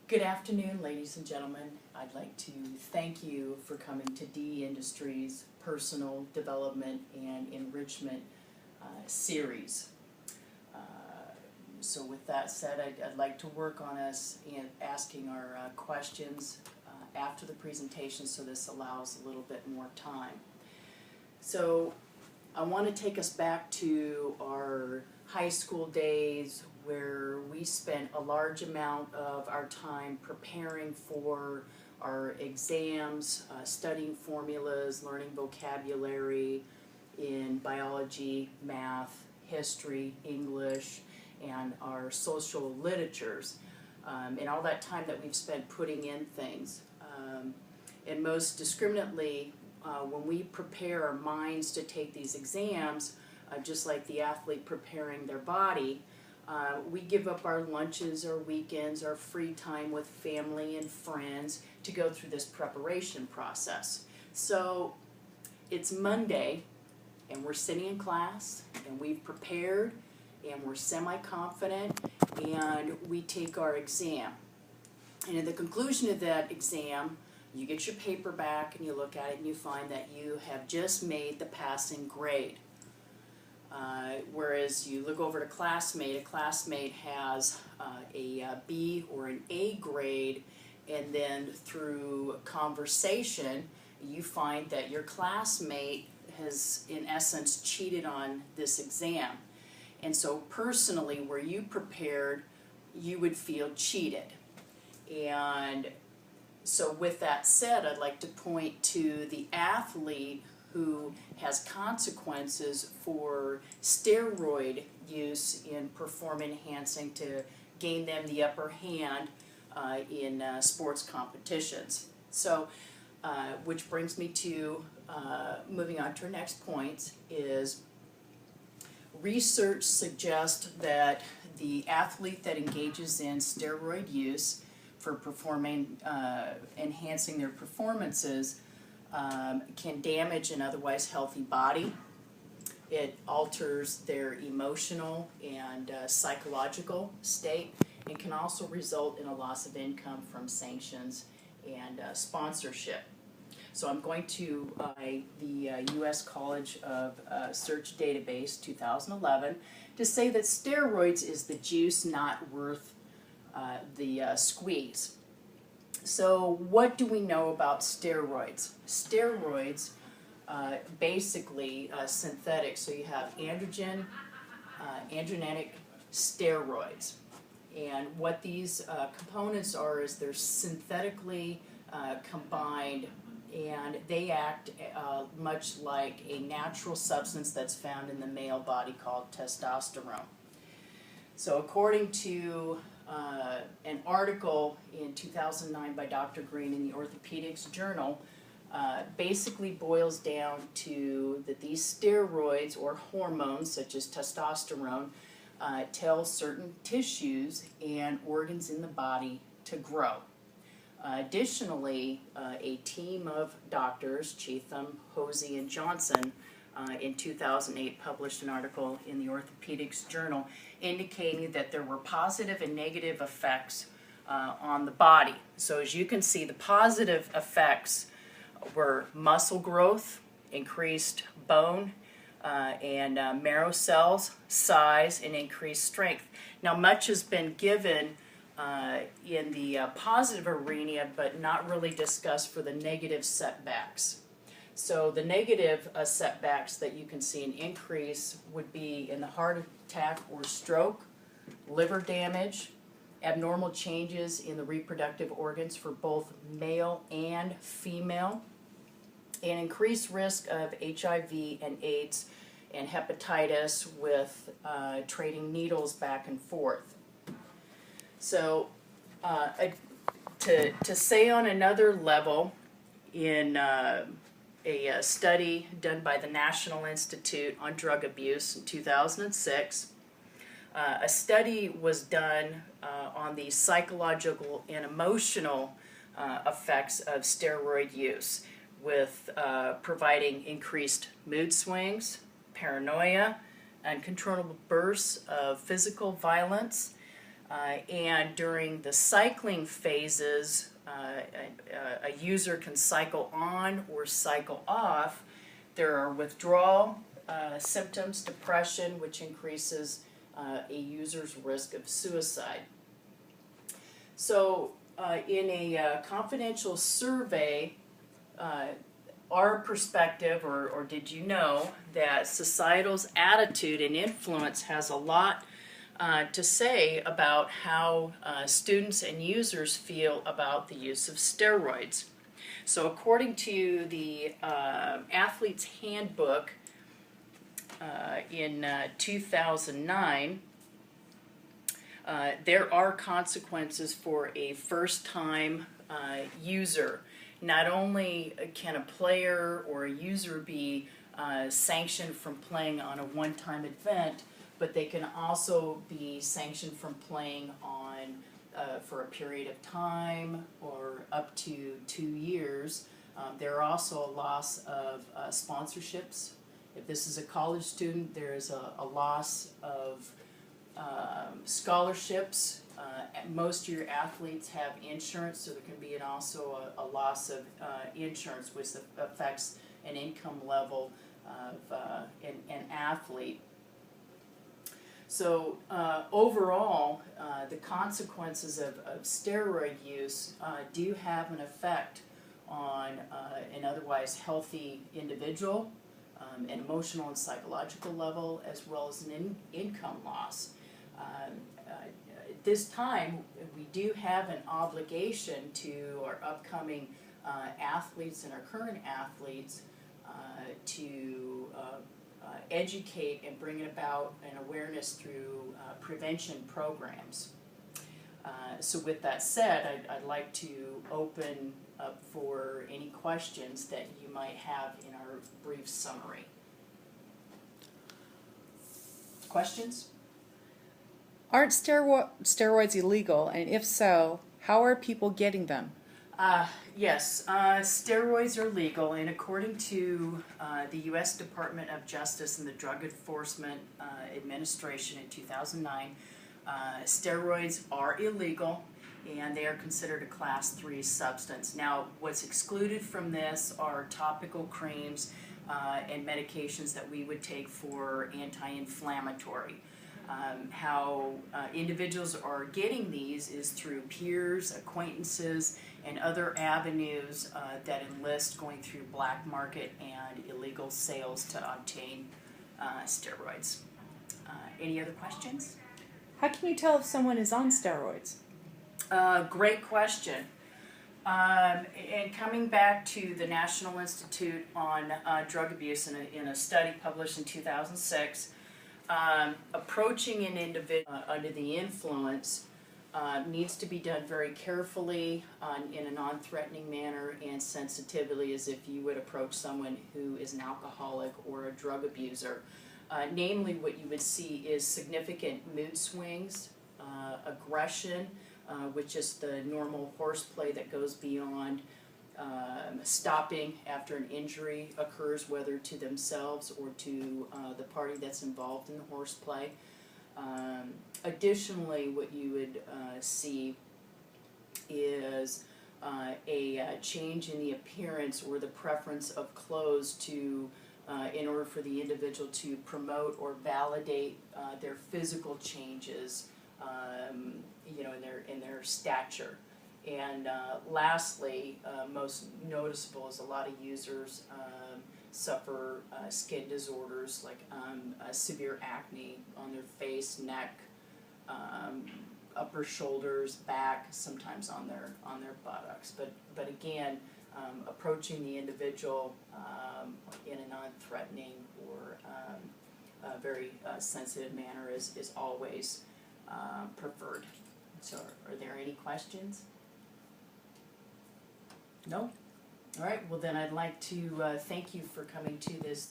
Good afternoon, ladies and gentlemen. I'd like to thank you for coming to DE Industries Personal Development and Enrichment series. So with that said, I'd like to work on us in asking our questions after the presentation, so this allows a little bit more time. So I want to take us back to our high school days where we spent a large amount of our time preparing for our exams, studying formulas, learning vocabulary in biology, math, history, English, and our social literatures. And all that time that we've spent putting in things. And most discriminately, when we prepare our minds to take these exams, just like the athlete preparing their body, we give up our lunches, our weekends, our free time with family and friends to go through this preparation process. So it's Monday, and we're sitting in class, and we've prepared, and we're semi-confident, and we take our exam. And at the conclusion of that exam, you get your paper back, and you look at it, and you find that you have just made the passing grade. Whereas you look over at a classmate has a B or an A grade, and then through conversation, you find that your classmate has, in essence, cheated on this exam. And so personally, where you prepared, you would feel cheated. And so with that said, I'd like to point to the athlete who has consequences for steroid use in perform enhancing to gain them the upper hand in sports competitions. So, which brings me to moving on to our next point is research suggests that the athlete that engages in steroid use for performing, enhancing their performances can damage an otherwise healthy body. It alters their emotional and psychological state, and can also result in a loss of income from sanctions and sponsorship. So I'm going to the U.S. College of Search Database 2011 to say that steroids is the juice not worth the squeeze. So what do we know about steroids? Steroids, basically synthetic, so you have androgen, androgenic steroids. And what these components are is they're synthetically combined, and they act much like a natural substance that's found in the male body called testosterone. So according to an article in 2009 by Dr. Green in the Orthopedics Journal, basically boils down to that these steroids or hormones such as testosterone tell certain tissues and organs in the body to grow. Additionally, a team of doctors, Cheatham, Hosey, and Johnson, in 2008 published an article in the Orthopedics Journal indicating that there were positive and negative effects on the body. So as you can see, the positive effects were muscle growth, increased bone and marrow cells, size, and increased strength. Now much has been given in the positive arena, but not really discussed for the negative setbacks. So the negative setbacks that you can see an increase would be in the heart attack or stroke, liver damage, abnormal changes in the reproductive organs for both male and female, and increased risk of HIV and AIDS and hepatitis with trading needles back and forth. So to say on another level, in a study done by the National Institute on Drug Abuse in 2006, a study was done on the psychological and emotional effects of steroid use, with providing increased mood swings, paranoia, uncontrollable bursts of physical violence, And during the cycling phases, a user can cycle on or cycle off. There are withdrawal symptoms, depression, which increases a user's risk of suicide. So in a confidential survey, our perspective, or did you know, that societal's attitude and influence has a lot to say about how students and users feel about the use of steroids. So according to the Athlete's Handbook in 2009, there are consequences for a first-time user. Not only can a player or a user be sanctioned from playing on a one-time event, but they can also be sanctioned from playing on for a period of time or up to 2 years. There are also a loss of sponsorships. If this is a college student, there is a loss of scholarships. Most of your athletes have insurance, so there can be also a loss of insurance, which affects an income level of an athlete. So overall, the consequences of steroid use do have an effect on an otherwise healthy individual, an emotional and psychological level, as well as an income loss. At this time, we do have an obligation to our upcoming athletes and our current athletes to educate and bring about an awareness through prevention programs. So with that said, I'd like to open up for any questions that you might have in our brief summary. Questions? Aren't steroids illegal, and if so, how are people getting them? Yes, steroids are legal, and according to the U.S. Department of Justice and the Drug Enforcement Administration in 2009, steroids are illegal, and they are considered a Class 3 substance. Now, what's excluded from this are topical creams and medications that we would take for anti-inflammatory. How individuals are getting these is through peers, acquaintances, and other avenues that enlist going through black market and illegal sales to obtain steroids. Any other questions? How can you tell if someone is on steroids? Great question. And coming back to the National Institute on Drug Abuse in a study published in 2006, approaching an individual under the influence needs to be done very carefully in a non-threatening manner and sensitively, as if you would approach someone who is an alcoholic or a drug abuser. Namely, what you would see is significant mood swings, aggression, which is the normal horseplay that goes beyond stopping after an injury occurs, whether to themselves or to the party that's involved in the horseplay. Additionally, what you would see is a change in the appearance or the preference of clothes to in order for the individual to promote or validate their physical changes, you know, in their stature. And lastly, most noticeable is a lot of users suffer skin disorders like severe acne on their face, neck, upper shoulders, back, sometimes on their buttocks. But again, approaching the individual in a non-threatening or a very sensitive manner is always preferred. So, are there any questions? No? All right, well then I'd like to thank you for coming to this